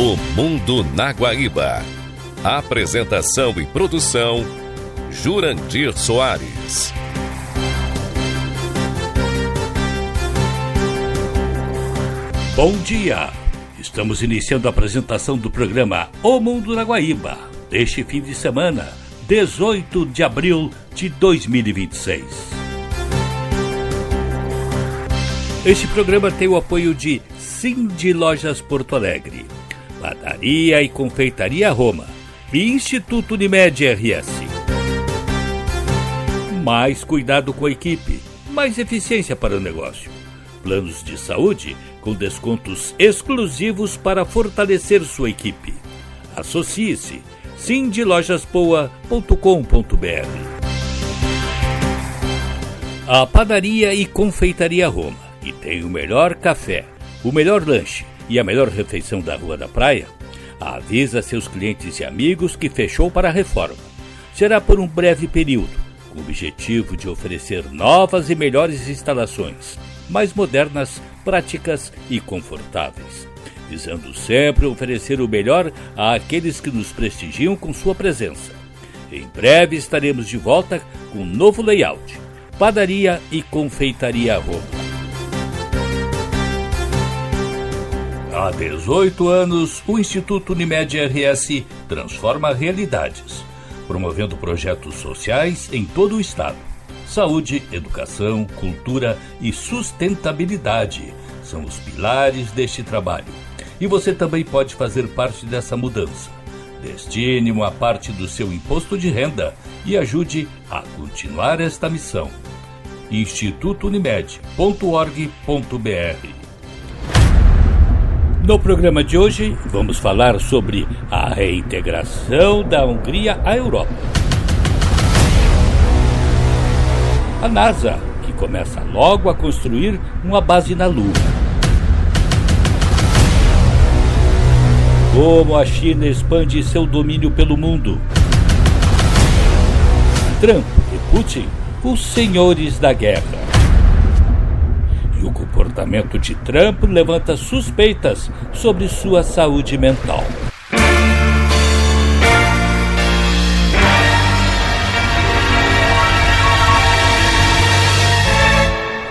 O Mundo na Guaíba. Apresentação e produção, Jurandir Soares. Bom dia! Estamos iniciando a apresentação do programa O Mundo na Guaíba, deste fim de semana, 18 de abril de 2026. Este programa tem o apoio de Cindy Lojas Porto Alegre, Padaria e Confeitaria Roma e Instituto Unimed RS. Mais cuidado com a equipe, mais eficiência para o negócio. Planos de saúde com descontos exclusivos para fortalecer sua equipe. Associe-se cindylojaspoa.com.br. A Padaria e Confeitaria Roma, que tem o melhor café, o melhor lanche e a melhor refeição da Rua da Praia, avisa seus clientes e amigos que fechou para a reforma. Será por um breve período, com o objetivo de oferecer novas e melhores instalações, mais modernas, práticas e confortáveis, visando sempre oferecer o melhor àqueles que nos prestigiam com sua presença. Em breve estaremos de volta com um novo layout. Padaria e Confeitaria Roma. Há 18 anos, o Instituto Unimed RS transforma realidades, promovendo projetos sociais em todo o estado. Saúde, educação, cultura e sustentabilidade são os pilares deste trabalho. E você também pode fazer parte dessa mudança. Destine uma parte do seu imposto de renda e ajude a continuar esta missão. institutounimed.org.br. No programa de hoje, vamos falar sobre a reintegração da Hungria à Europa. A NASA, que começa logo a construir uma base na Lua. Como a China expande seu domínio pelo mundo. Trump e Putin, os senhores da guerra. E o comportamento de Trump levanta suspeitas sobre sua saúde mental.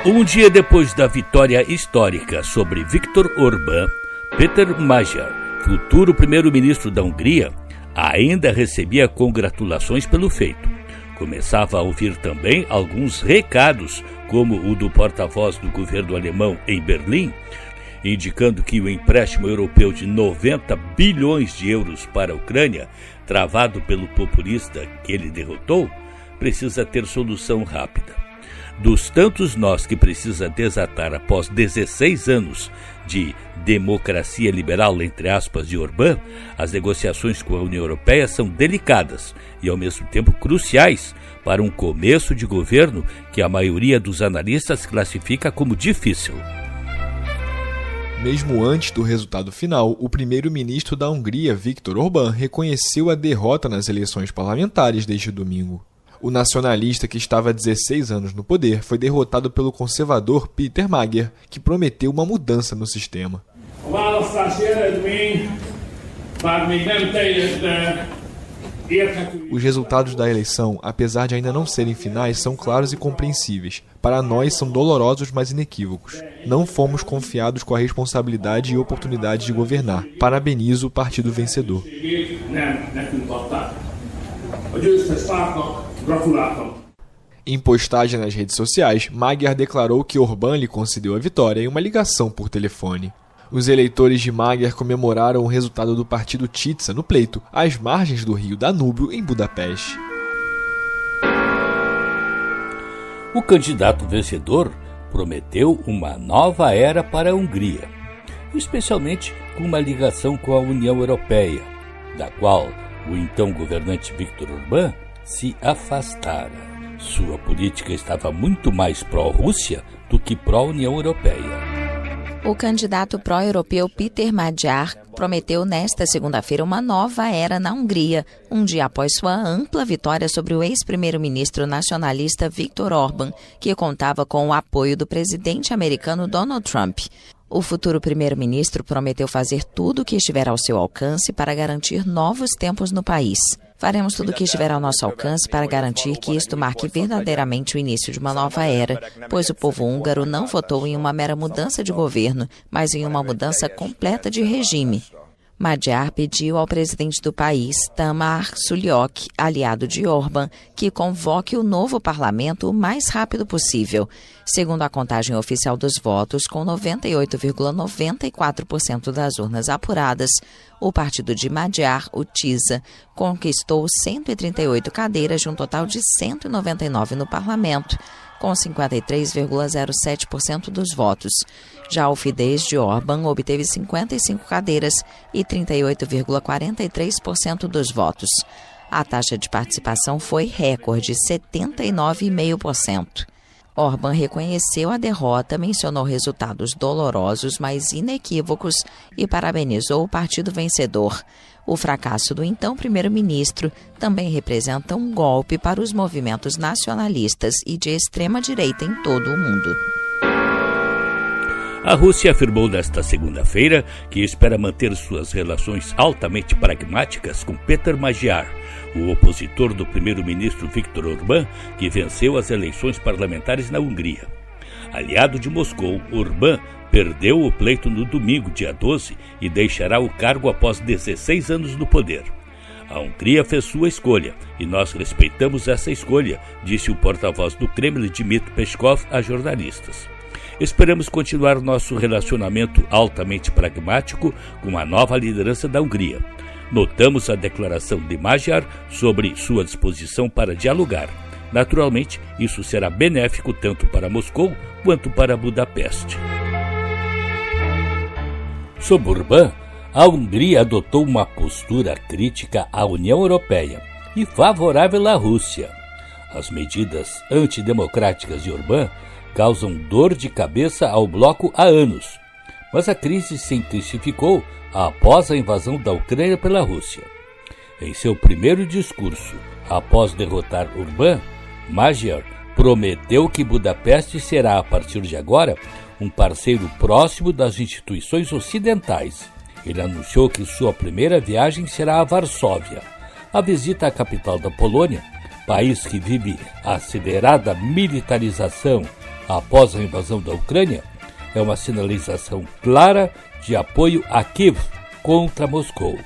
Um dia depois da vitória histórica sobre Viktor Orbán, Péter Magyar, futuro primeiro-ministro da Hungria, ainda recebia congratulações pelo feito. Começava a ouvir também alguns recados, como o do porta-voz do governo alemão em Berlim, indicando que o empréstimo europeu de 90 bilhões de euros para a Ucrânia, travado pelo populista que ele derrotou, precisa ter solução rápida. Dos tantos nós que precisa desatar após 16 anos de democracia liberal, entre aspas, de Orbán, as negociações com a União Europeia são delicadas e, ao mesmo tempo, cruciais para um começo de governo que a maioria dos analistas classifica como difícil. Mesmo antes do resultado final, o primeiro-ministro da Hungria, Viktor Orbán, reconheceu a derrota nas eleições parlamentares deste domingo. O nacionalista, que estava há 16 anos no poder, foi derrotado pelo conservador Péter Magyar, que prometeu uma mudança no sistema. Os resultados da eleição, apesar de ainda não serem finais, são claros e compreensíveis. Para nós, são dolorosos, mas inequívocos. Não fomos confiados com a responsabilidade e oportunidade de governar. Parabenizo o partido vencedor. Em postagem nas redes sociais, Magyar declarou que Orbán lhe concedeu a vitória em uma ligação por telefone. Os eleitores de Magyar comemoraram o resultado do partido Tisza no pleito, às margens do rio Danúbio, em Budapeste. O candidato vencedor prometeu uma nova era para a Hungria, especialmente com uma ligação com a União Europeia, da qual o então governante Viktor Orbán se afastara. Sua política estava muito mais pró-Rússia do que pró-União Europeia. O candidato pró-europeu Péter Magyar prometeu nesta segunda-feira uma nova era na Hungria, um dia após sua ampla vitória sobre o ex-primeiro-ministro nacionalista Viktor Orbán, que contava com o apoio do presidente americano Donald Trump. O futuro primeiro-ministro prometeu fazer tudo o que estiver ao seu alcance para garantir novos tempos no país. Faremos tudo o que estiver ao nosso alcance para garantir que isto marque verdadeiramente o início de uma nova era, pois o povo húngaro não votou em uma mera mudança de governo, mas em uma mudança completa de regime. Magyar pediu ao presidente do país, Tamás Sullyok, aliado de Orbán, que convoque o novo parlamento o mais rápido possível. Segundo a contagem oficial dos votos, com 98,94% das urnas apuradas, o partido de Magyar, o TISA, conquistou 138 cadeiras de um total de 199 no parlamento, com 53,07% dos votos. Já o Fidesz de Orbán obteve 55 cadeiras e 38,43% dos votos. A taxa de participação foi recorde, 79,5%. Orbán reconheceu a derrota, mencionou resultados dolorosos, mas inequívocos, e parabenizou o partido vencedor. O fracasso do então primeiro-ministro também representa um golpe para os movimentos nacionalistas e de extrema-direita em todo o mundo. A Rússia afirmou nesta segunda-feira que espera manter suas relações altamente pragmáticas com Péter Magyar, o opositor do primeiro-ministro Viktor Orbán, que venceu as eleições parlamentares na Hungria. Aliado de Moscou, Orbán perdeu o pleito no domingo, dia 12, e deixará o cargo após 16 anos no poder. A Hungria fez sua escolha, e nós respeitamos essa escolha, disse o porta-voz do Kremlin, Dmitry Peskov, a jornalistas. Esperamos continuar nosso relacionamento altamente pragmático com a nova liderança da Hungria. Notamos a declaração de Magyar sobre sua disposição para dialogar. Naturalmente, isso será benéfico tanto para Moscou quanto para Budapeste. Sob Orbán, a Hungria adotou uma postura crítica à União Europeia e favorável à Rússia. As medidas antidemocráticas de Orbán causam dor de cabeça ao bloco há anos, mas a crise se intensificou após a invasão da Ucrânia pela Rússia. Em seu primeiro discurso, após derrotar Orbán, Magyar prometeu que Budapeste será, a partir de agora, um parceiro próximo das instituições ocidentais. Ele anunciou que sua primeira viagem será a Varsóvia. A visita à capital da Polônia, país que vive a acelerada militarização após a invasão da Ucrânia, é uma sinalização clara de apoio a Kiev contra Moscou.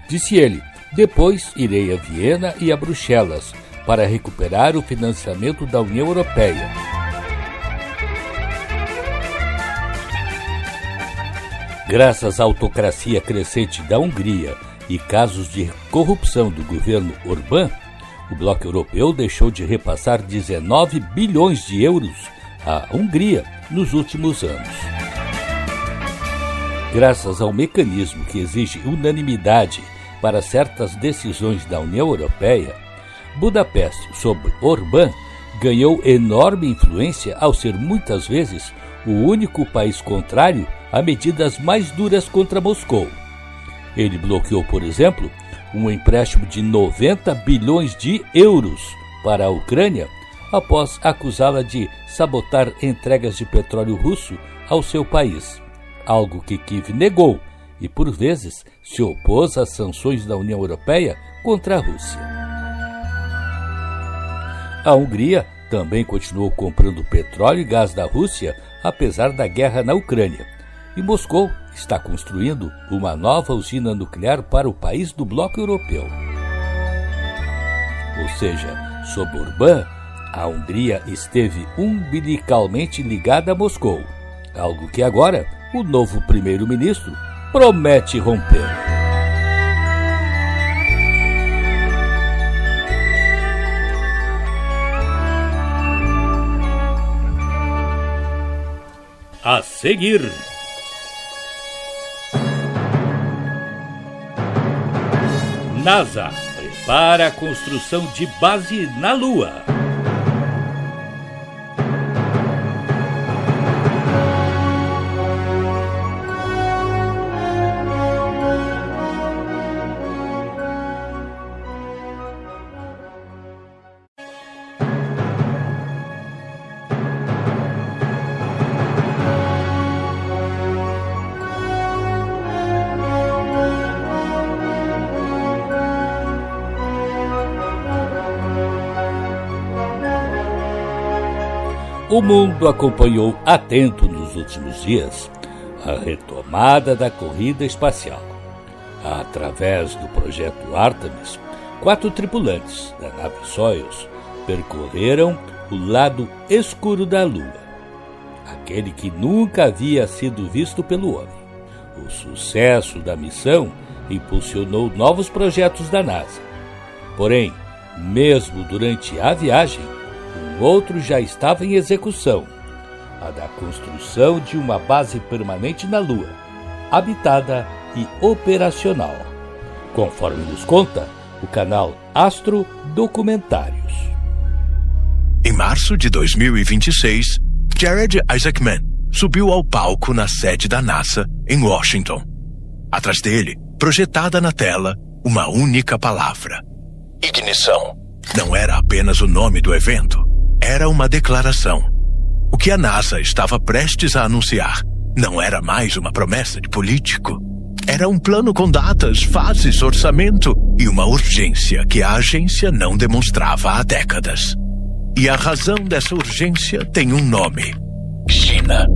Disse ele, depois irei a Viena e a Bruxelas para recuperar o financiamento da União Europeia. Graças à autocracia crescente da Hungria e casos de corrupção do governo Orbán, o bloco europeu deixou de repassar 19 bilhões de euros à Hungria nos últimos anos. Graças ao mecanismo que exige unanimidade para certas decisões da União Europeia, Budapeste, sob Orbán, ganhou enorme influência ao ser muitas vezes o único país contrário a medidas mais duras contra Moscou. Ele bloqueou, por exemplo, um empréstimo de 90 bilhões de euros para a Ucrânia, após acusá-la de sabotar entregas de petróleo russo ao seu país, algo que Kiev negou e, por vezes, se opôs às sanções da União Europeia contra a Rússia. A Hungria também continuou comprando petróleo e gás da Rússia, apesar da guerra na Ucrânia, e Moscou está construindo uma nova usina nuclear para o país do bloco europeu. Ou seja, sob Orbán, a Hungria esteve umbilicalmente ligada a Moscou, algo que agora o novo primeiro-ministro promete romper. A seguir, NASA prepara a construção de base na Lua. O mundo acompanhou atento nos últimos dias a retomada da corrida espacial. Através do projeto Artemis, 4 tripulantes da nave Soyuz percorreram o lado escuro da Lua, aquele que nunca havia sido visto pelo homem. O sucesso da missão impulsionou novos projetos da NASA. Porém, mesmo durante a viagem, um outro já estava em execução: a da construção de uma base permanente na Lua, habitada e operacional, conforme nos conta o canal Astro Documentários. Em março de 2026, Jared Isaacman subiu ao palco na sede da NASA, em Washington. Atrás dele, projetada na tela, uma única palavra: ignição. Não era apenas o nome do evento, era uma declaração. O que a NASA estava prestes a anunciar não era mais uma promessa de político. Era um plano com datas, fases, orçamento e uma urgência que a agência não demonstrava há décadas. E a razão dessa urgência tem um nome: China.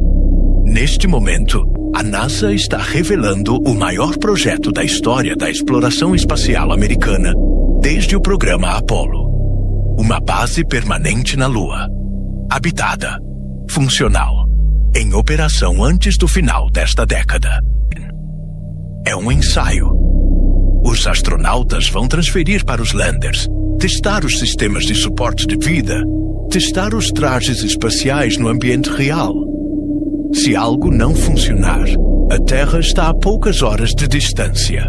Neste momento, a NASA está revelando o maior projeto da história da exploração espacial americana desde o programa Apollo. Uma base permanente na Lua, habitada, funcional, em operação antes do final desta década. É um ensaio. Os astronautas vão transferir para os landers, testar os sistemas de suporte de vida, testar os trajes espaciais no ambiente real. Se algo não funcionar, a Terra está a poucas horas de distância.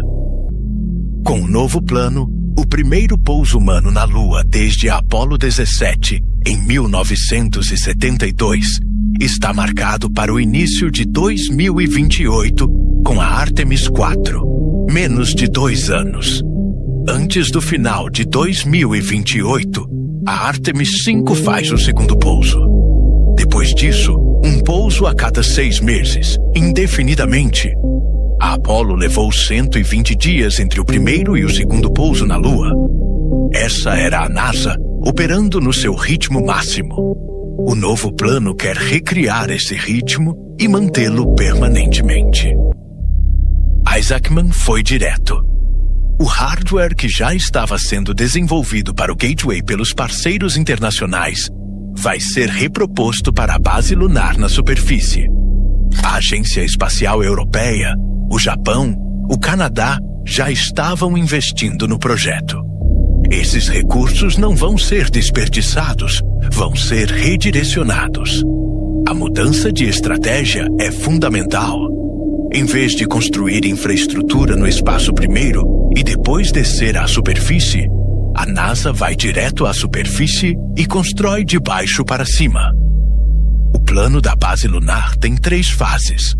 Com o novo plano, o primeiro pouso humano na Lua desde a Apollo 17, em 1972, está marcado para o início de 2028 com a Artemis 4, menos de 2 anos. Antes do final de 2028, a Artemis 5 faz o segundo pouso. Depois disso, um pouso a cada 6 meses, indefinidamente. A Apollo levou 120 dias entre o primeiro e o segundo pouso na Lua. Essa era a NASA operando no seu ritmo máximo. O novo plano quer recriar esse ritmo e mantê-lo permanentemente. Isaacman foi direto. O hardware que já estava sendo desenvolvido para o Gateway pelos parceiros internacionais vai ser reproposto para a base lunar na superfície. A Agência Espacial Europeia, o Japão, o Canadá já estavam investindo no projeto. Esses recursos não vão ser desperdiçados, vão ser redirecionados. A mudança de estratégia é fundamental. Em vez de construir infraestrutura no espaço primeiro e depois descer à superfície, a NASA vai direto à superfície e constrói de baixo para cima. O plano da base lunar tem 3 fases.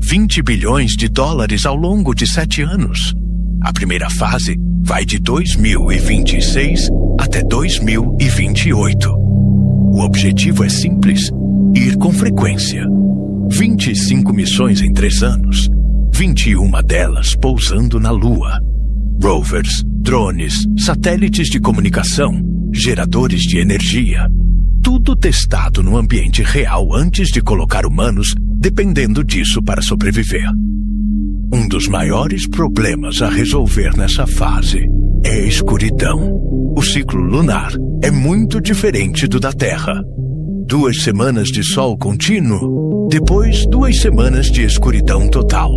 20 bilhões de dólares ao longo de 7 anos. A primeira fase vai de 2026 até 2028. O objetivo é simples: ir com frequência. 25 missões em 3 anos, 21 delas pousando na Lua. Rovers, drones, satélites de comunicação, geradores de energia. Tudo testado no ambiente real antes de colocar humanos dependendo disso para sobreviver. Um dos maiores problemas a resolver nessa fase é a escuridão. O ciclo lunar é muito diferente do da Terra. 2 semanas de sol contínuo, depois 2 semanas de escuridão total.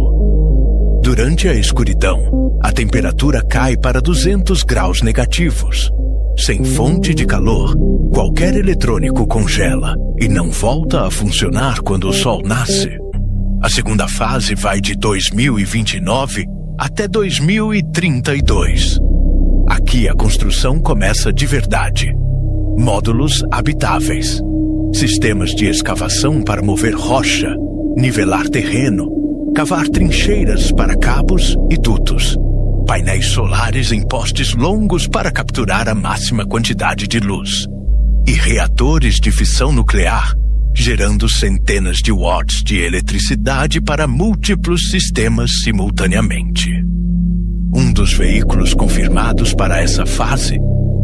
Durante a escuridão, a temperatura cai para 200 graus negativos. Sem fonte de calor, qualquer eletrônico congela e não volta a funcionar quando o sol nasce. A segunda fase vai de 2029 até 2032. Aqui a construção começa de verdade. Módulos habitáveis. Sistemas de escavação para mover rocha, nivelar terreno, cavar trincheiras para cabos e dutos. Painéis solares em postes longos para capturar a máxima quantidade de luz. E reatores de fissão nuclear, gerando centenas de watts de eletricidade para múltiplos sistemas simultaneamente. Um dos veículos confirmados para essa fase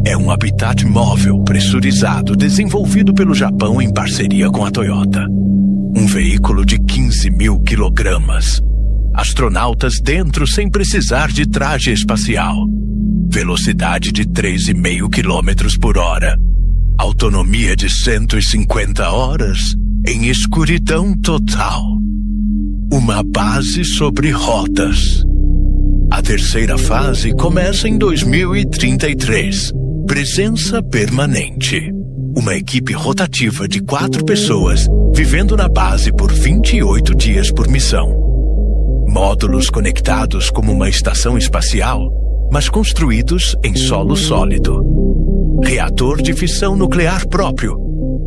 é um habitat móvel pressurizado desenvolvido pelo Japão em parceria com a Toyota. Um veículo de 15 mil quilogramas. Astronautas dentro sem precisar de traje espacial. Velocidade de 3,5 km por hora. Autonomia de 150 horas em escuridão total. Uma base sobre rodas. A terceira fase começa em 2033. Presença permanente. Uma equipe rotativa de 4 pessoas vivendo na base por 28 dias por missão. Módulos conectados como uma estação espacial, mas construídos em solo sólido. Reator de fissão nuclear próprio.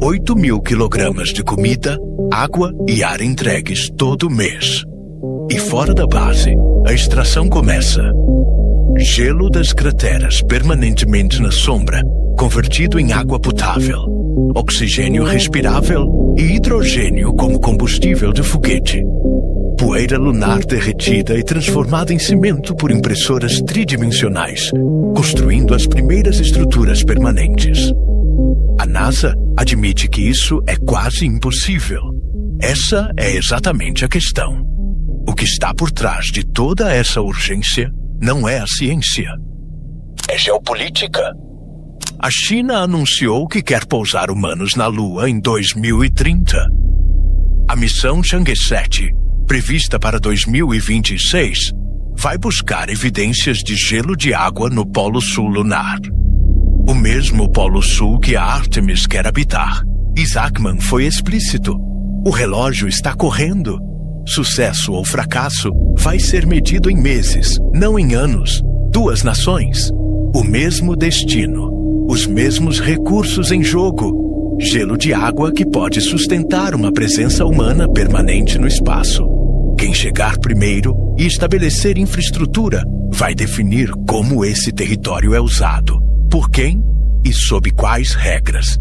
8 mil quilogramas de comida, água e ar entregues todo mês. E fora da base, a extração começa. Gelo das crateras permanentemente na sombra, convertido em água potável, oxigênio respirável e hidrogênio como combustível de foguete. Poeira lunar derretida e transformada em cimento por impressoras tridimensionais, construindo as primeiras estruturas permanentes. A NASA admite que isso é quase impossível. Essa é exatamente a questão. O que está por trás de toda essa urgência não é a ciência. É geopolítica. A China anunciou que quer pousar humanos na Lua em 2030. A missão Chang'e 7, prevista para 2026, vai buscar evidências de gelo de água no Polo Sul lunar. O mesmo Polo Sul que a Artemis quer habitar. Isaacman foi explícito. O relógio está correndo. Sucesso ou fracasso vai ser medido em meses, não em anos. 2 nações, o mesmo destino, os mesmos recursos em jogo. Gelo de água que pode sustentar uma presença humana permanente no espaço. Quem chegar primeiro e estabelecer infraestrutura vai definir como esse território é usado, por quem e sob quais regras.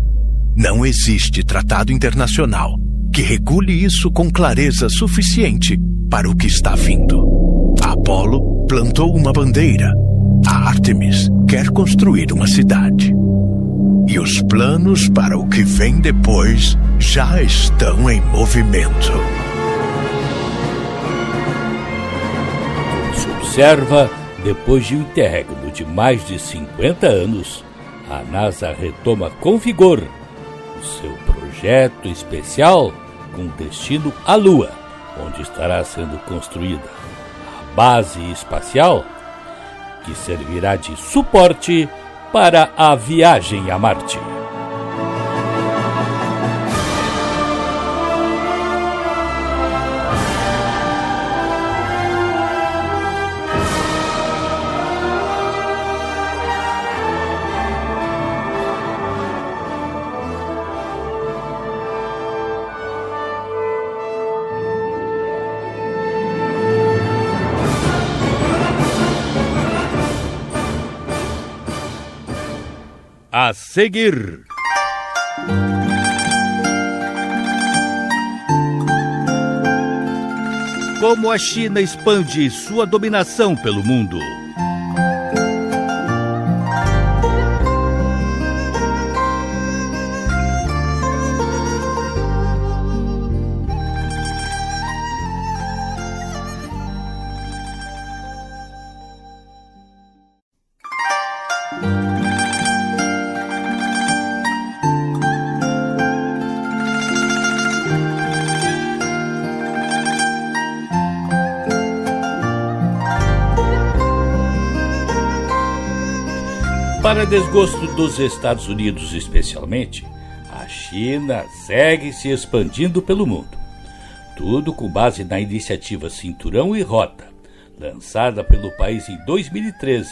Não existe tratado internacional que regule isso com clareza suficiente para o que está vindo. A Apollo plantou uma bandeira. A Artemis quer construir uma cidade. E os planos para o que vem depois já estão em movimento. Se observa, depois de um interregno de mais de 50 anos, a NASA retoma com vigor o seu projeto especial com destino à Lua, onde estará sendo construída a base espacial, que servirá de suporte para a viagem a Marte. A seguir, como a China expande sua dominação pelo mundo. Para desgosto dos Estados Unidos especialmente, a China segue se expandindo pelo mundo. Tudo com base na iniciativa Cinturão e Rota, lançada pelo país em 2013,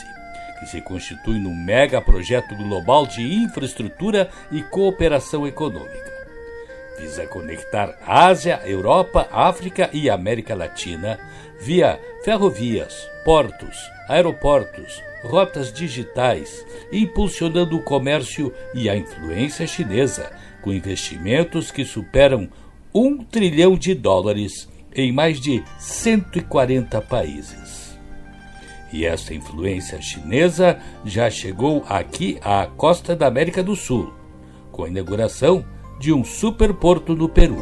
que se constitui num mega projeto global de infraestrutura e cooperação econômica. Visa conectar Ásia, Europa, África e América Latina via ferrovias, portos, aeroportos, rotas digitais, impulsionando o comércio e a influência chinesa, com investimentos que superam $1 trilhão em mais de 140 países. E essa influência chinesa já chegou aqui à costa da América do Sul, com a inauguração de um superporto no Peru.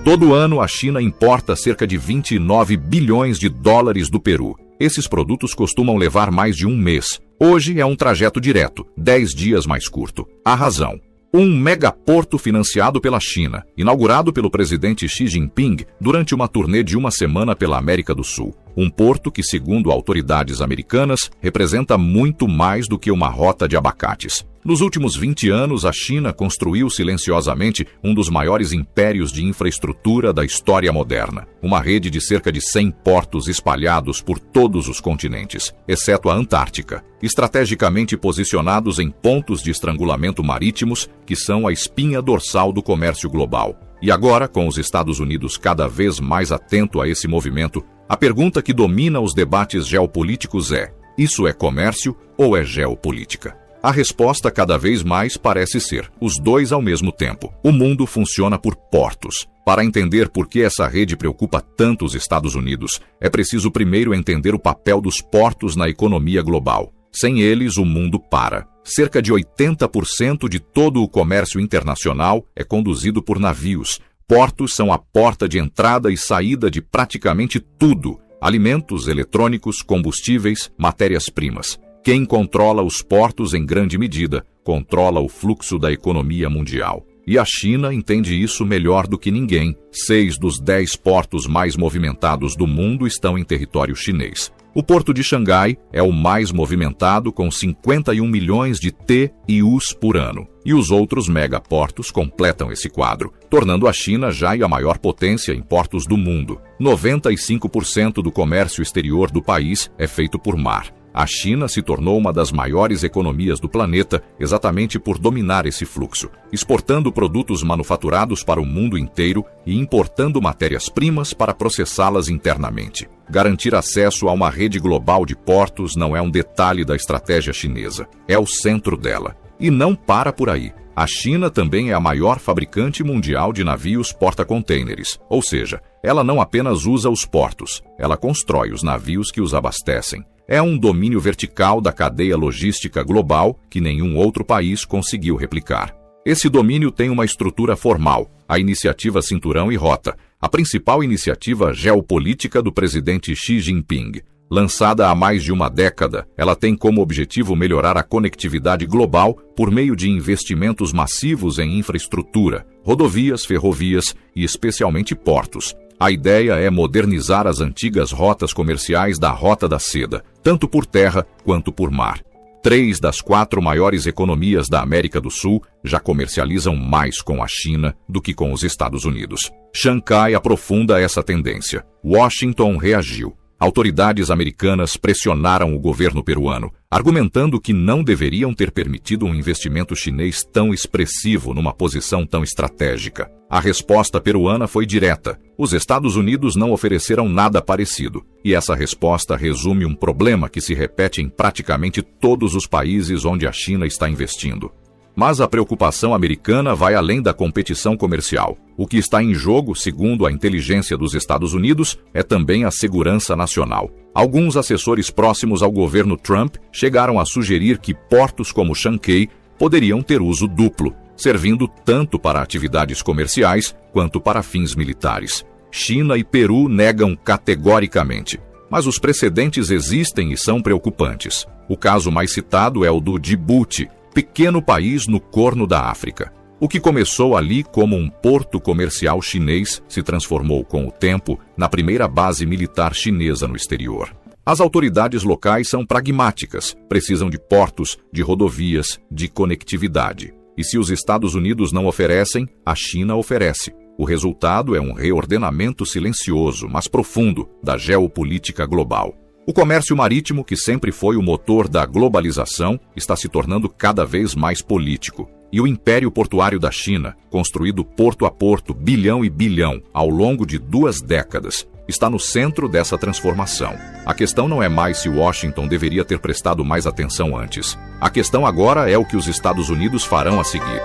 Todo ano, a China importa cerca de 29 bilhões de dólares do Peru. Esses produtos costumam levar mais de um mês. Hoje é um trajeto direto, 10 dias mais curto. A razão: um megaporto financiado pela China, inaugurado pelo presidente Xi Jinping durante uma turnê de uma semana pela América do Sul. Um porto que, segundo autoridades americanas, representa muito mais do que uma rota de abacates. Nos últimos 20 anos, a China construiu silenciosamente um dos maiores impérios de infraestrutura da história moderna. Uma rede de cerca de 100 portos espalhados por todos os continentes, exceto a Antártica, estrategicamente posicionados em pontos de estrangulamento marítimos que são a espinha dorsal do comércio global. E agora, com os Estados Unidos cada vez mais atento a esse movimento, a pergunta que domina os debates geopolíticos é: isso é comércio ou é geopolítica? A resposta cada vez mais parece ser os dois ao mesmo tempo. O mundo funciona por portos. Para entender por que essa rede preocupa tanto os Estados Unidos, é preciso primeiro entender o papel dos portos na economia global. Sem eles, o mundo para. Cerca de 80% de todo o comércio internacional é conduzido por navios. Portos são a porta de entrada e saída de praticamente tudo: alimentos, eletrônicos, combustíveis, matérias-primas. Quem controla os portos, em grande medida, controla o fluxo da economia mundial. E a China entende isso melhor do que ninguém. 6 dos 10 portos mais movimentados do mundo estão em território chinês. O porto de Xangai é o mais movimentado, com 51 milhões de TEUs por ano. E os outros megaportos completam esse quadro, tornando a China já a maior potência em portos do mundo. 95% do comércio exterior do país é feito por mar. A China se tornou uma das maiores economias do planeta exatamente por dominar esse fluxo, exportando produtos manufaturados para o mundo inteiro e importando matérias-primas para processá-las internamente. Garantir acesso a uma rede global de portos não é um detalhe da estratégia chinesa, é o centro dela. E não para por aí. A China também é a maior fabricante mundial de navios porta-contêineres, ou seja, ela não apenas usa os portos, ela constrói os navios que os abastecem. É um domínio vertical da cadeia logística global que nenhum outro país conseguiu replicar. Esse domínio tem uma estrutura formal, a Iniciativa Cinturão e Rota, a principal iniciativa geopolítica do presidente Xi Jinping. Lançada há mais de uma década, ela tem como objetivo melhorar a conectividade global por meio de investimentos massivos em infraestrutura, rodovias, ferrovias e especialmente portos. A ideia é modernizar as antigas rotas comerciais da Rota da Seda, tanto por terra quanto por mar. 3 das 4 maiores economias da América do Sul já comercializam mais com a China do que com os Estados Unidos. Xangai aprofunda essa tendência. Washington reagiu. Autoridades americanas pressionaram o governo peruano, argumentando que não deveriam ter permitido um investimento chinês tão expressivo numa posição tão estratégica. A resposta peruana foi direta. Os Estados Unidos não ofereceram nada parecido. E essa resposta resume um problema que se repete em praticamente todos os países onde a China está investindo. Mas a preocupação americana vai além da competição comercial. O que está em jogo, segundo a inteligência dos Estados Unidos, é também a segurança nacional. Alguns assessores próximos ao governo Trump chegaram a sugerir que portos como Xangai poderiam ter uso duplo, servindo tanto para atividades comerciais quanto para fins militares. China e Peru negam categoricamente. Mas os precedentes existem e são preocupantes. O caso mais citado é o do Djibouti, pequeno país no Corno da África. O que começou ali como um porto comercial chinês se transformou com o tempo na primeira base militar chinesa no exterior. As autoridades locais são pragmáticas, precisam de portos, de rodovias, de conectividade. E se os Estados Unidos não oferecem, a China oferece. O resultado é um reordenamento silencioso, mas profundo, da geopolítica global. O comércio marítimo, que sempre foi o motor da globalização, está se tornando cada vez mais político. E o império portuário da China, construído porto a porto, bilhão e bilhão, ao longo de 2 décadas, está no centro dessa transformação. A questão não é mais se Washington deveria ter prestado mais atenção antes. A questão agora é o que os Estados Unidos farão a seguir.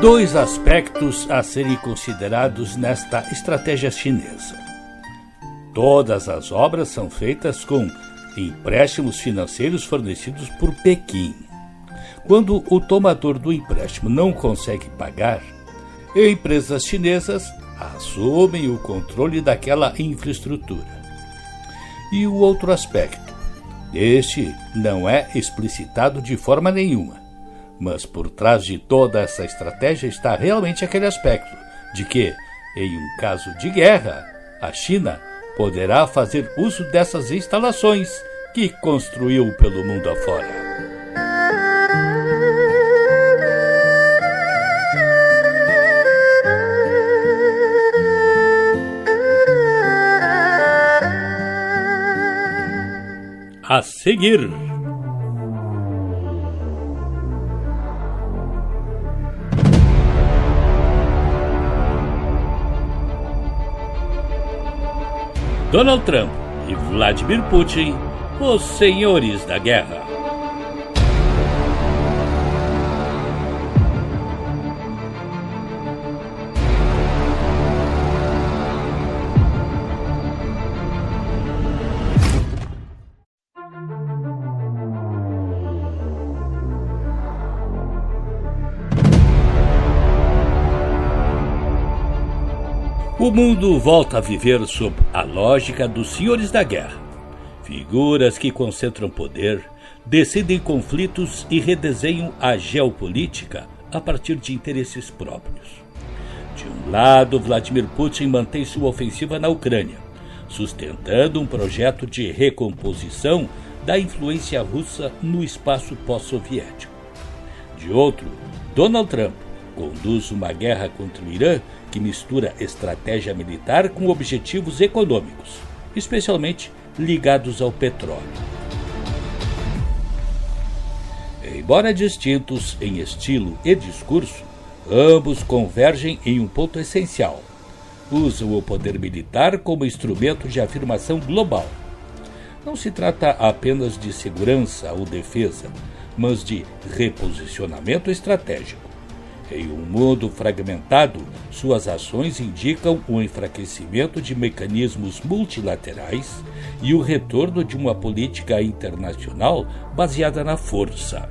2 aspectos a serem considerados nesta estratégia chinesa. Todas as obras são feitas com empréstimos financeiros fornecidos por Pequim. Quando o tomador do empréstimo não consegue pagar, empresas chinesas assumem o controle daquela infraestrutura. E o outro aspecto, este não é explicitado de forma nenhuma, mas por trás de toda essa estratégia está realmente aquele aspecto de que, em um caso de guerra, a China poderá fazer uso dessas instalações que construiu pelo mundo afora. A seguir, Donald Trump e Vladimir Putin, os senhores da guerra. O mundo volta a viver sob a lógica dos senhores da guerra. Figuras que concentram poder, decidem conflitos e redesenham a geopolítica a partir de interesses próprios. De um lado, Vladimir Putin mantém sua ofensiva na Ucrânia, sustentando um projeto de recomposição da influência russa no espaço pós-soviético. De outro, Donald Trump conduz uma guerra contra o Irã que mistura estratégia militar com objetivos econômicos, especialmente ligados ao petróleo. Embora distintos em estilo e discurso, ambos convergem em um ponto essencial: usam o poder militar como instrumento de afirmação global. Não se trata apenas de segurança ou defesa, mas de reposicionamento estratégico. Em um mundo fragmentado, suas ações indicam o enfraquecimento de mecanismos multilaterais e o retorno de uma política internacional baseada na força.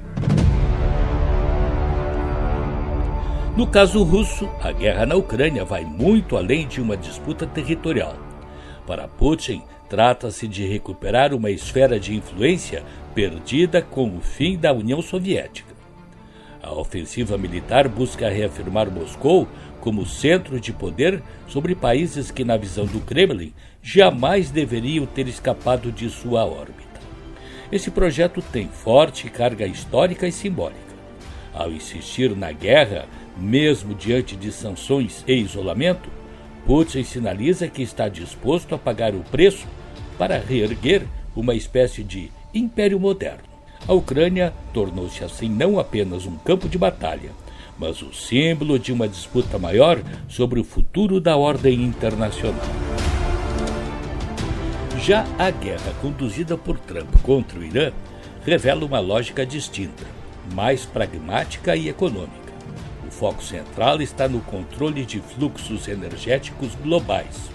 No caso russo, a guerra na Ucrânia vai muito além de uma disputa territorial. Para Putin, trata-se de recuperar uma esfera de influência perdida com o fim da União Soviética. A ofensiva militar busca reafirmar Moscou como centro de poder sobre países que, na visão do Kremlin, jamais deveriam ter escapado de sua órbita. Esse projeto tem forte carga histórica e simbólica. Ao insistir na guerra, mesmo diante de sanções e isolamento, Putin sinaliza que está disposto a pagar o preço para reerguer uma espécie de império moderno. A Ucrânia tornou-se assim não apenas um campo de batalha, mas o símbolo de uma disputa maior sobre o futuro da ordem internacional. Já a guerra conduzida por Trump contra o Irã revela uma lógica distinta, mais pragmática e econômica. O foco central está no controle de fluxos energéticos globais,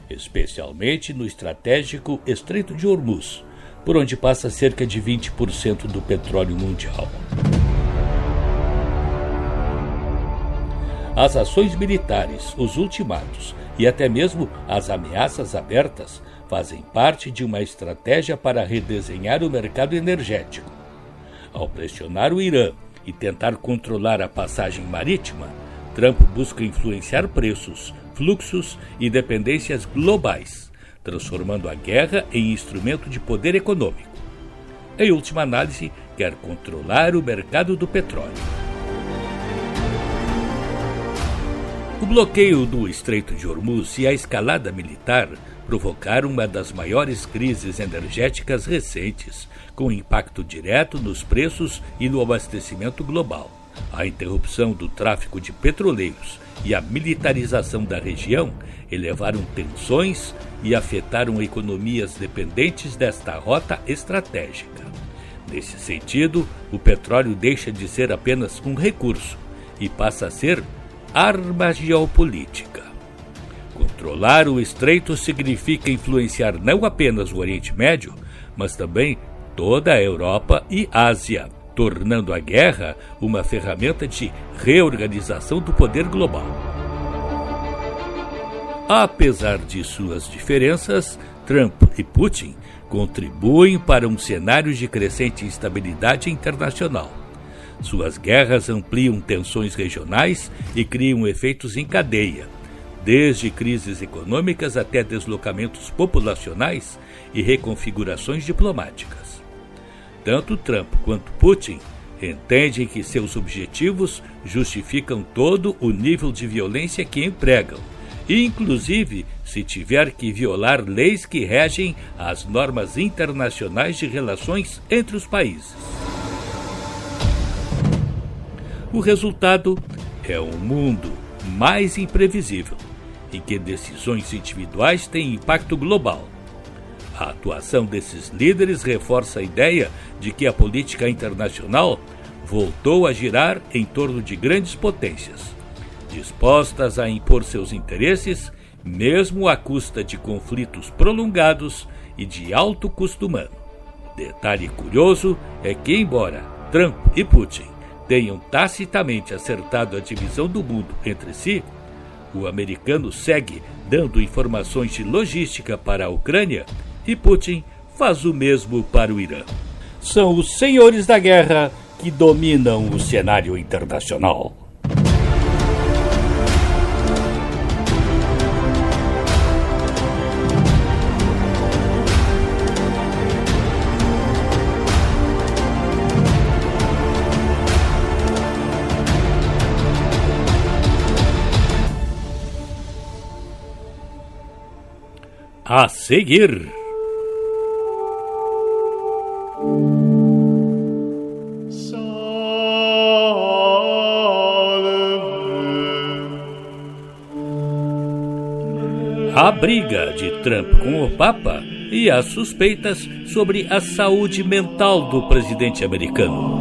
especialmente no estratégico Estreito de Hormuz, por onde passa cerca de 20% do petróleo mundial. As ações militares, os ultimatos e até mesmo as ameaças abertas fazem parte de uma estratégia para redesenhar o mercado energético. Ao pressionar o Irã e tentar controlar a passagem marítima, Trump busca influenciar preços, fluxos e dependências globais, transformando a guerra em instrumento de poder econômico. Em última análise, quer controlar o mercado do petróleo. O bloqueio do Estreito de Hormuz e a escalada militar provocaram uma das maiores crises energéticas recentes, com impacto direto nos preços e no abastecimento global. A interrupção do tráfico de petroleiros e a militarização da região elevaram tensões e afetaram economias dependentes desta rota estratégica. Nesse sentido, o petróleo deixa de ser apenas um recurso e passa a ser arma geopolítica. Controlar o estreito significa influenciar não apenas o Oriente Médio, mas também toda a Europa e Ásia, tornando a guerra uma ferramenta de reorganização do poder global. Apesar de suas diferenças, Trump e Putin contribuem para um cenário de crescente instabilidade internacional. Suas guerras ampliam tensões regionais e criam efeitos em cadeia, desde crises econômicas até deslocamentos populacionais e reconfigurações diplomáticas. Tanto Trump quanto Putin entendem que seus objetivos justificam todo o nível de violência que empregam, inclusive se tiver que violar leis que regem as normas internacionais de relações entre os países. O resultado é um mundo mais imprevisível, em que decisões individuais têm impacto global. A atuação desses líderes reforça a ideia de que a política internacional voltou a girar em torno de grandes potências, dispostas a impor seus interesses, mesmo à custa de conflitos prolongados e de alto custo humano. Detalhe curioso é que, embora Trump e Putin tenham tacitamente acertado a divisão do mundo entre si, o americano segue dando informações de logística para a Ucrânia e Putin faz o mesmo para o Irã. São os senhores da guerra que dominam o cenário internacional. A seguir, a briga de Trump com o Papa e as suspeitas sobre a saúde mental do presidente americano.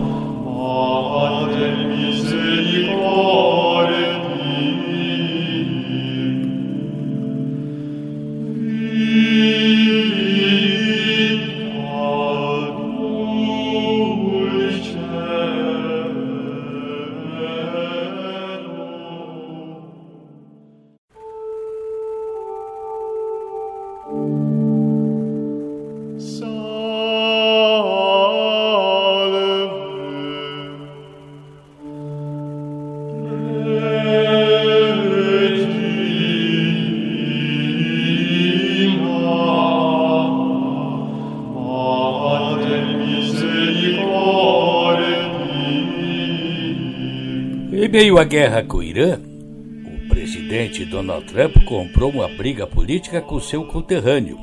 Em meio à guerra com o Irã, o presidente Donald Trump comprou uma briga política com seu conterrâneo,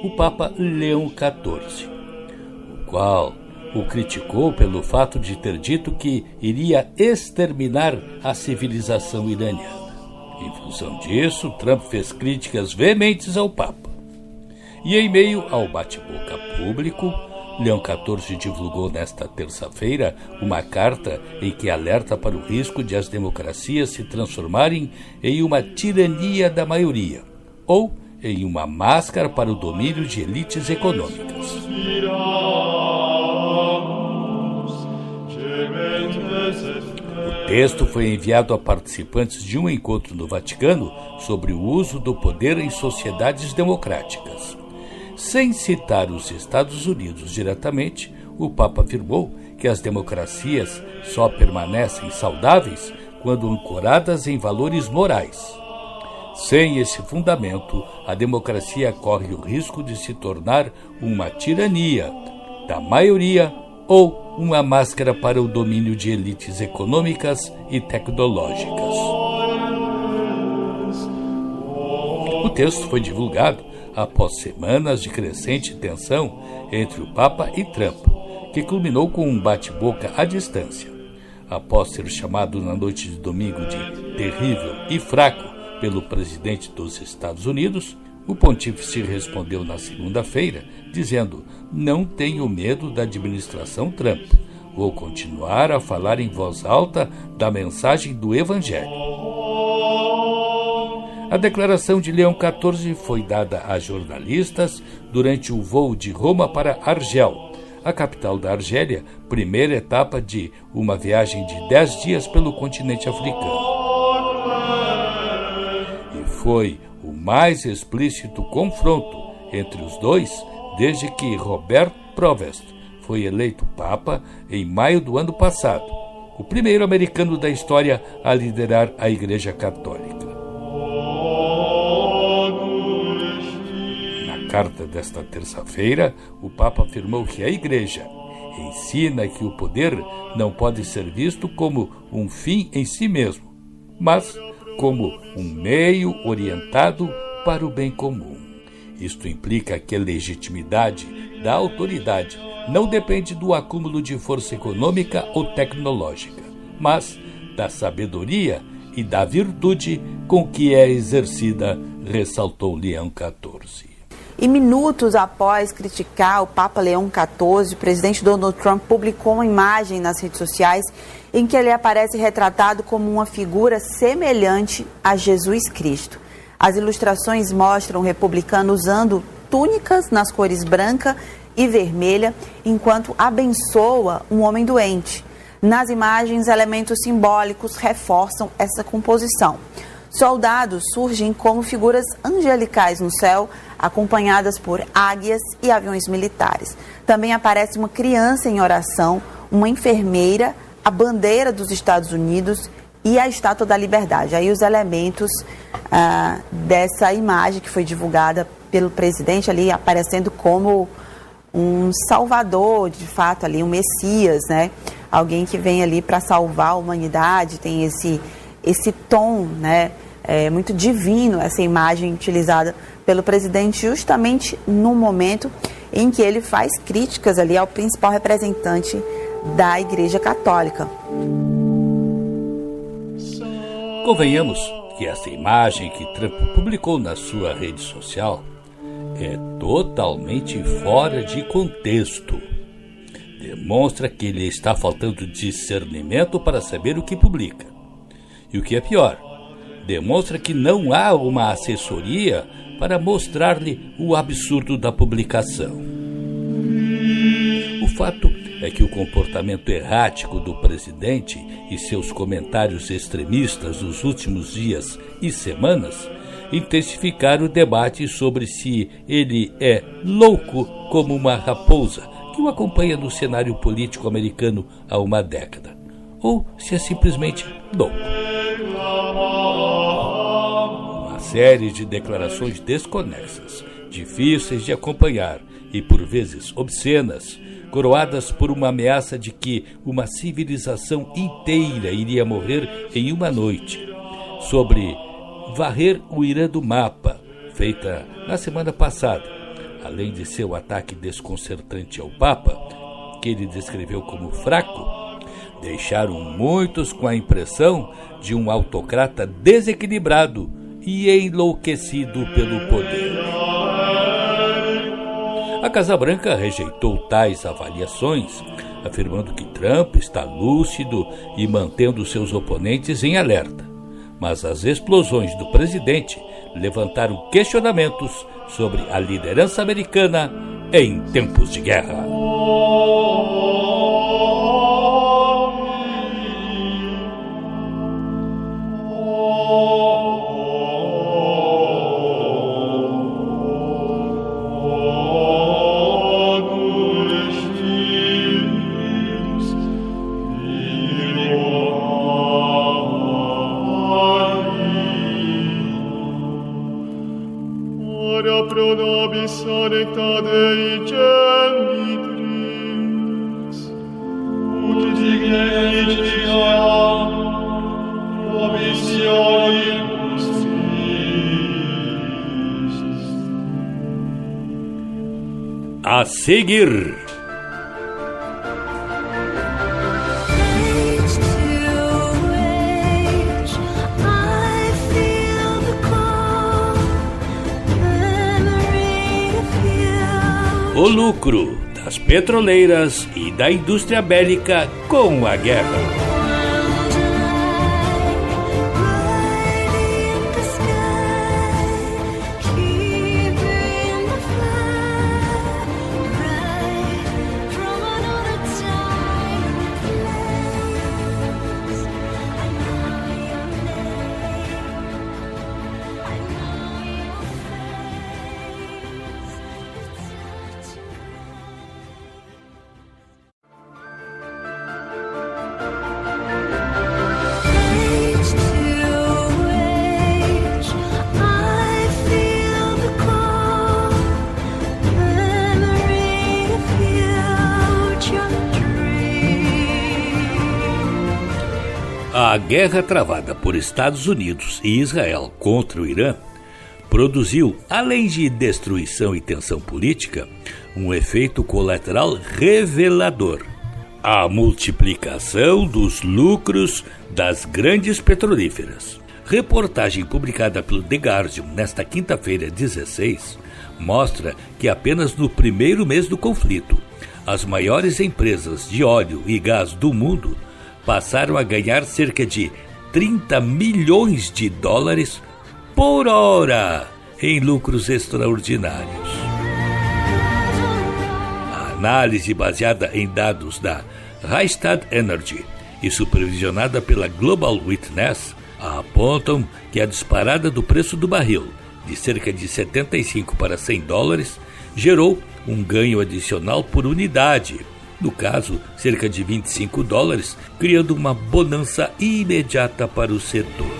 o Papa Leão XIV, o qual o criticou pelo fato de ter dito que iria exterminar a civilização iraniana. Em função disso, Trump fez críticas veementes ao Papa. E em meio ao bate-boca público, Leão XIV divulgou nesta terça-feira uma carta em que alerta para o risco de as democracias se transformarem em uma tirania da maioria, ou em uma máscara para o domínio de elites econômicas. O texto foi enviado a participantes de um encontro no Vaticano sobre o uso do poder em sociedades democráticas. Sem citar os Estados Unidos diretamente, o Papa afirmou que as democracias só permanecem saudáveis quando ancoradas em valores morais. Sem esse fundamento, a democracia corre o risco de se tornar uma tirania da maioria ou uma máscara para o domínio de elites econômicas e tecnológicas. O texto foi divulgado após semanas de crescente tensão entre o Papa e Trump, que culminou com um bate-boca à distância. Após ser chamado na noite de domingo de terrível e fraco pelo presidente dos Estados Unidos, o pontífice respondeu na segunda-feira, dizendo: "Não tenho medo da administração Trump. Vou continuar a falar em voz alta da mensagem do Evangelho." A declaração de Leão XIV foi dada a jornalistas durante o voo de Roma para Argel, a capital da Argélia, primeira etapa de uma viagem de 10 dias pelo continente africano. E foi o mais explícito confronto entre os dois desde que Robert Provest foi eleito Papa em maio do ano passado, o primeiro americano da história a liderar a Igreja Católica. Na carta desta terça-feira, o Papa afirmou que a Igreja ensina que o poder não pode ser visto como um fim em si mesmo, mas como um meio orientado para o bem comum. Isto implica que a legitimidade da autoridade não depende do acúmulo de força econômica ou tecnológica, mas da sabedoria e da virtude com que é exercida, ressaltou Leão XIV. E minutos após criticar o Papa Leão XIV, o presidente Donald Trump publicou uma imagem nas redes sociais em que ele aparece retratado como uma figura semelhante a Jesus Cristo. As ilustrações mostram o republicano usando túnicas nas cores branca e vermelha, enquanto abençoa um homem doente. Nas imagens, elementos simbólicos reforçam essa composição. Soldados surgem como figuras angelicais no céu, acompanhadas por águias e aviões militares. Também aparece uma criança em oração, uma enfermeira, a bandeira dos Estados Unidos e a Estátua da Liberdade. Aí os elementos dessa imagem que foi divulgada pelo presidente ali aparecendo como um salvador, de fato, ali um Messias, né? Alguém que vem ali para salvar a humanidade, tem esse tom, né? Muito divino, essa imagem utilizada pelo presidente justamente no momento em que ele faz críticas ali ao principal representante da Igreja Católica. Convenhamos que essa imagem que Trump publicou na sua rede social é totalmente fora de contexto. Demonstra que ele está faltando discernimento para saber o que publica. E o que é pior, demonstra que não há uma assessoria para mostrar-lhe o absurdo da publicação. O fato é que o comportamento errático do presidente e seus comentários extremistas nos últimos dias e semanas intensificaram o debate sobre se ele é louco como uma raposa que o acompanha no cenário político americano há uma década, ou se é simplesmente louco. Uma série de declarações desconexas, difíceis de acompanhar e por vezes obscenas, coroadas por uma ameaça de que uma civilização inteira iria morrer em uma noite, sobre varrer o Irã do mapa, feita na semana passada, além de seu ataque desconcertante ao Papa, que ele descreveu como fraco, deixaram muitos com a impressão de um autocrata desequilibrado e enlouquecido pelo poder. A Casa Branca rejeitou tais avaliações, afirmando que Trump está lúcido e mantendo seus oponentes em alerta. Mas as explosões do presidente levantaram questionamentos sobre a liderança americana em tempos de guerra. A seguir, o lucro das petroleiras e da indústria bélica com a guerra. A guerra travada por Estados Unidos e Israel contra o Irã produziu, além de destruição e tensão política, um efeito colateral revelador: a multiplicação dos lucros das grandes petrolíferas. Reportagem publicada pelo The Guardian nesta quinta-feira, 16, mostra que apenas no primeiro mês do conflito, as maiores empresas de óleo e gás do mundo passaram a ganhar cerca de 30 milhões de dólares por hora em lucros extraordinários. A análise baseada em dados da Rystad Energy e supervisionada pela Global Witness apontam que a disparada do preço do barril, de cerca de 75 para 100 dólares, gerou um ganho adicional por unidade, no caso, cerca de 25 dólares, criando uma bonança imediata para o setor.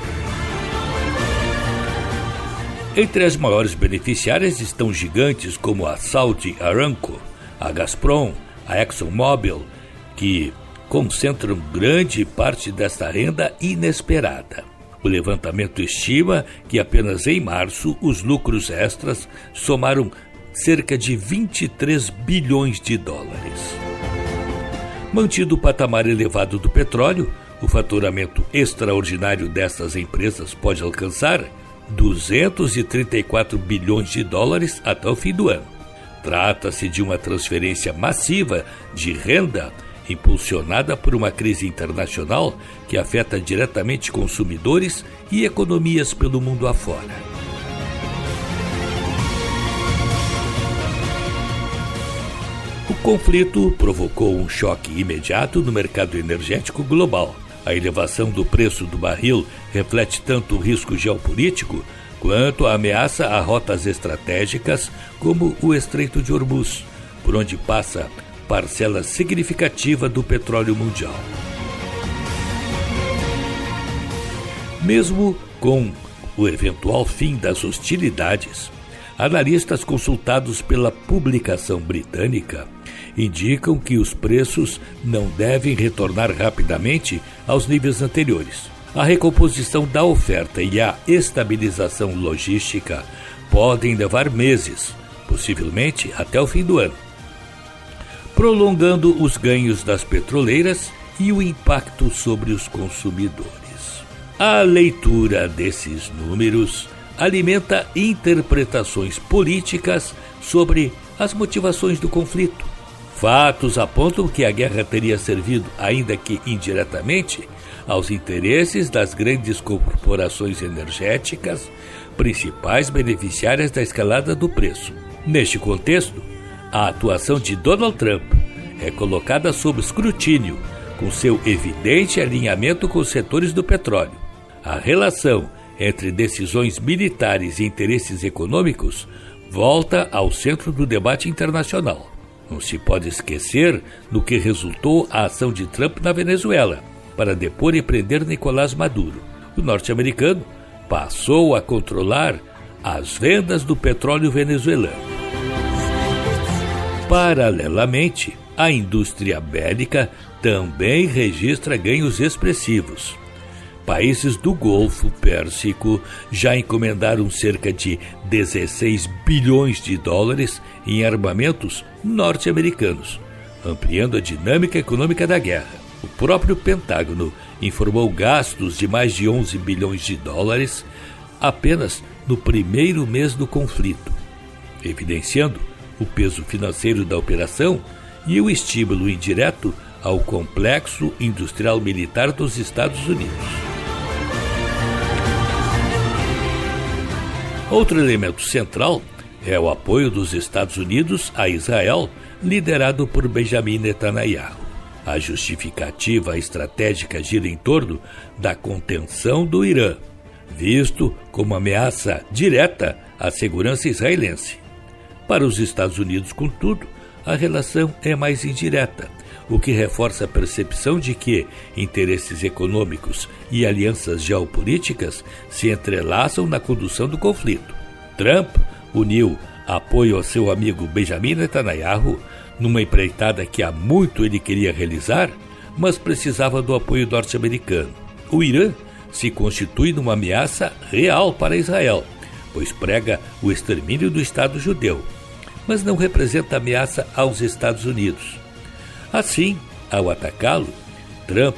Entre as maiores beneficiárias estão gigantes como a Saudi Aramco, a Gazprom, a ExxonMobil, que concentram grande parte desta renda inesperada. O levantamento estima que apenas em março os lucros extras somaram cerca de 23 bilhões de dólares. Mantido o patamar elevado do petróleo, o faturamento extraordinário destas empresas pode alcançar 234 bilhões de dólares até o fim do ano. Trata-se de uma transferência massiva de renda impulsionada por uma crise internacional que afeta diretamente consumidores e economias pelo mundo afora. O conflito provocou um choque imediato no mercado energético global. A elevação do preço do barril reflete tanto o risco geopolítico quanto a ameaça a rotas estratégicas como o Estreito de Hormuz, por onde passa parcela significativa do petróleo mundial. Mesmo com o eventual fim das hostilidades, analistas consultados pela publicação britânica indicam que os preços não devem retornar rapidamente aos níveis anteriores. A recomposição da oferta e a estabilização logística podem levar meses, possivelmente até o fim do ano, prolongando os ganhos das petroleiras e o impacto sobre os consumidores. A leitura desses números alimenta interpretações políticas sobre as motivações do conflito. Fatos apontam que a guerra teria servido, ainda que indiretamente, aos interesses das grandes corporações energéticas, principais beneficiárias da escalada do preço. Neste contexto, a atuação de Donald Trump é colocada sob escrutínio, com seu evidente alinhamento com os setores do petróleo. A relação entre decisões militares e interesses econômicos volta ao centro do debate internacional. Não se pode esquecer do que resultou a ação de Trump na Venezuela, para depor e prender Nicolás Maduro. O norte-americano passou a controlar as vendas do petróleo venezuelano. Paralelamente, a indústria bélica também registra ganhos expressivos. Países do Golfo Pérsico já encomendaram cerca de 16 bilhões de dólares em armamentos norte-americanos, ampliando a dinâmica econômica da guerra. O próprio Pentágono informou gastos de mais de 11 bilhões de dólares apenas no primeiro mês do conflito, evidenciando o peso financeiro da operação e o estímulo indireto ao complexo industrial militar dos Estados Unidos. Outro elemento central é o apoio dos Estados Unidos a Israel, liderado por Benjamin Netanyahu. A justificativa estratégica gira em torno da contenção do Irã, visto como ameaça direta à segurança israelense. Para os Estados Unidos, contudo, a relação é mais indireta, o que reforça a percepção de que interesses econômicos e alianças geopolíticas se entrelaçam na condução do conflito. Trump uniu apoio ao seu amigo Benjamin Netanyahu numa empreitada que há muito ele queria realizar, mas precisava do apoio norte-americano. O Irã se constitui numa ameaça real para Israel, pois prega o extermínio do Estado judeu, mas não representa ameaça aos Estados Unidos. Assim, ao atacá-lo, Trump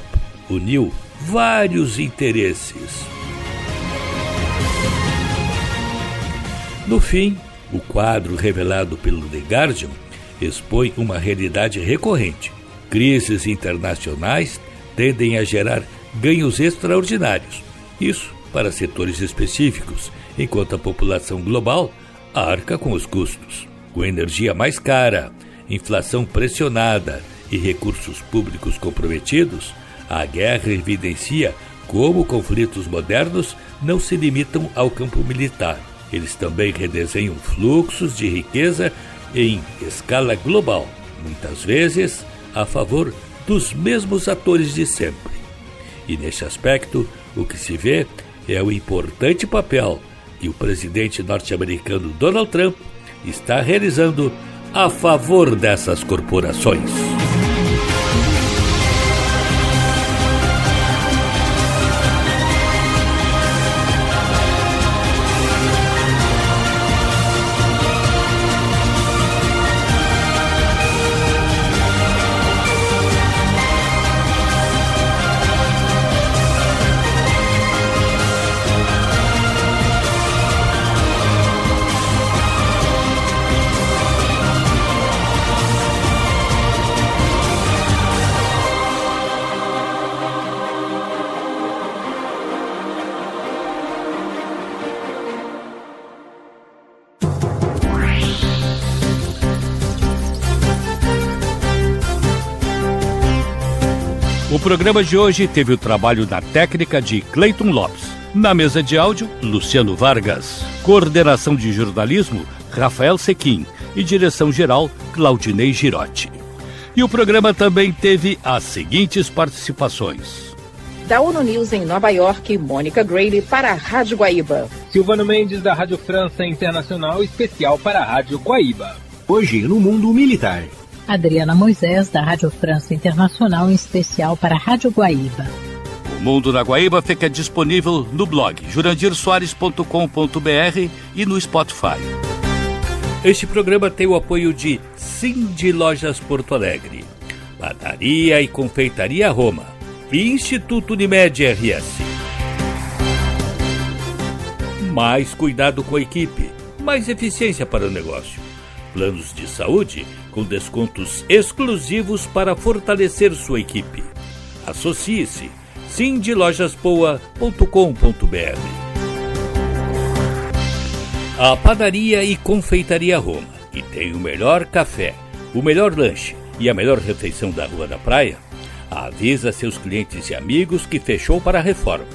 uniu vários interesses. No fim, o quadro revelado pelo The Guardian expõe uma realidade recorrente. Crises internacionais tendem a gerar ganhos extraordinários. Isso para setores específicos, enquanto a população global arca com os custos. Com energia mais cara, inflação pressionada e recursos públicos comprometidos, a guerra evidencia como conflitos modernos não se limitam ao campo militar. Eles também redesenham fluxos de riqueza em escala global, muitas vezes a favor dos mesmos atores de sempre. E neste aspecto, o que se vê é o importante papel que o presidente norte-americano Donald Trump está realizando a favor dessas corporações. O programa de hoje teve o trabalho da técnica de Cleiton Lopes. Na mesa de áudio, Luciano Vargas. Coordenação de jornalismo, Rafael Sequim. E direção-geral, Claudinei Girotti. E o programa também teve as seguintes participações. Da ONU News em Nova York, Mônica Grayle para a Rádio Guaíba. Silvano Mendes, da Rádio França Internacional, especial para a Rádio Guaíba. Hoje, no mundo militar. Adriana Moisés, da Rádio França Internacional, em especial para a Rádio Guaíba. O Mundo na Guaíba fica disponível no blog jurandirsoares.com.br e no Spotify. Este programa tem o apoio de Cindy Lojas Porto Alegre, Padaria e Confeitaria Roma e Instituto Unimed RS. Mais cuidado com a equipe, mais eficiência para o negócio. Planos de saúde com descontos exclusivos para fortalecer sua equipe. Associe-se cindylojaspoa.com.br. A Padaria e Confeitaria Roma, que tem o melhor café, o melhor lanche e a melhor refeição da Rua da Praia, avisa seus clientes e amigos que fechou para a reforma.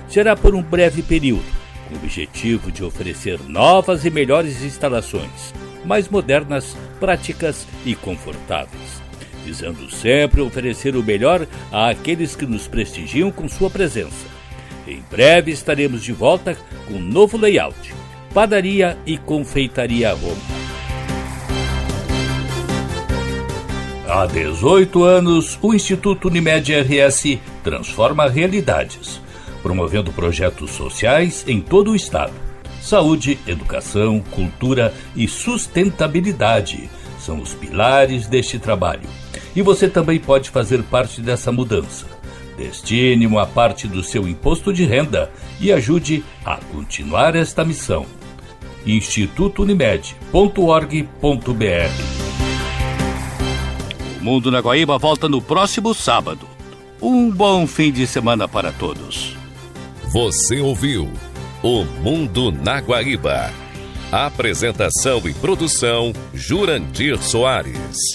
Será por um breve período, com o objetivo de oferecer novas e melhores instalações, mais modernas, práticas e confortáveis, visando sempre oferecer o melhor àqueles que nos prestigiam com sua presença. Em breve estaremos de volta com um novo layout. Padaria e Confeitaria Roma. Há 18 anos, o Instituto Unimed RS transforma realidades, promovendo projetos sociais em todo o estado. Saúde, educação, cultura e sustentabilidade são os pilares deste trabalho. E você também pode fazer parte dessa mudança. Destine uma parte do seu imposto de renda e ajude a continuar esta missão. institutounimed.org.br. O Mundo na Guaíba volta no próximo sábado. Um bom fim de semana para todos. Você ouviu O Mundo na Guaíba. Apresentação e produção, Jurandir Soares.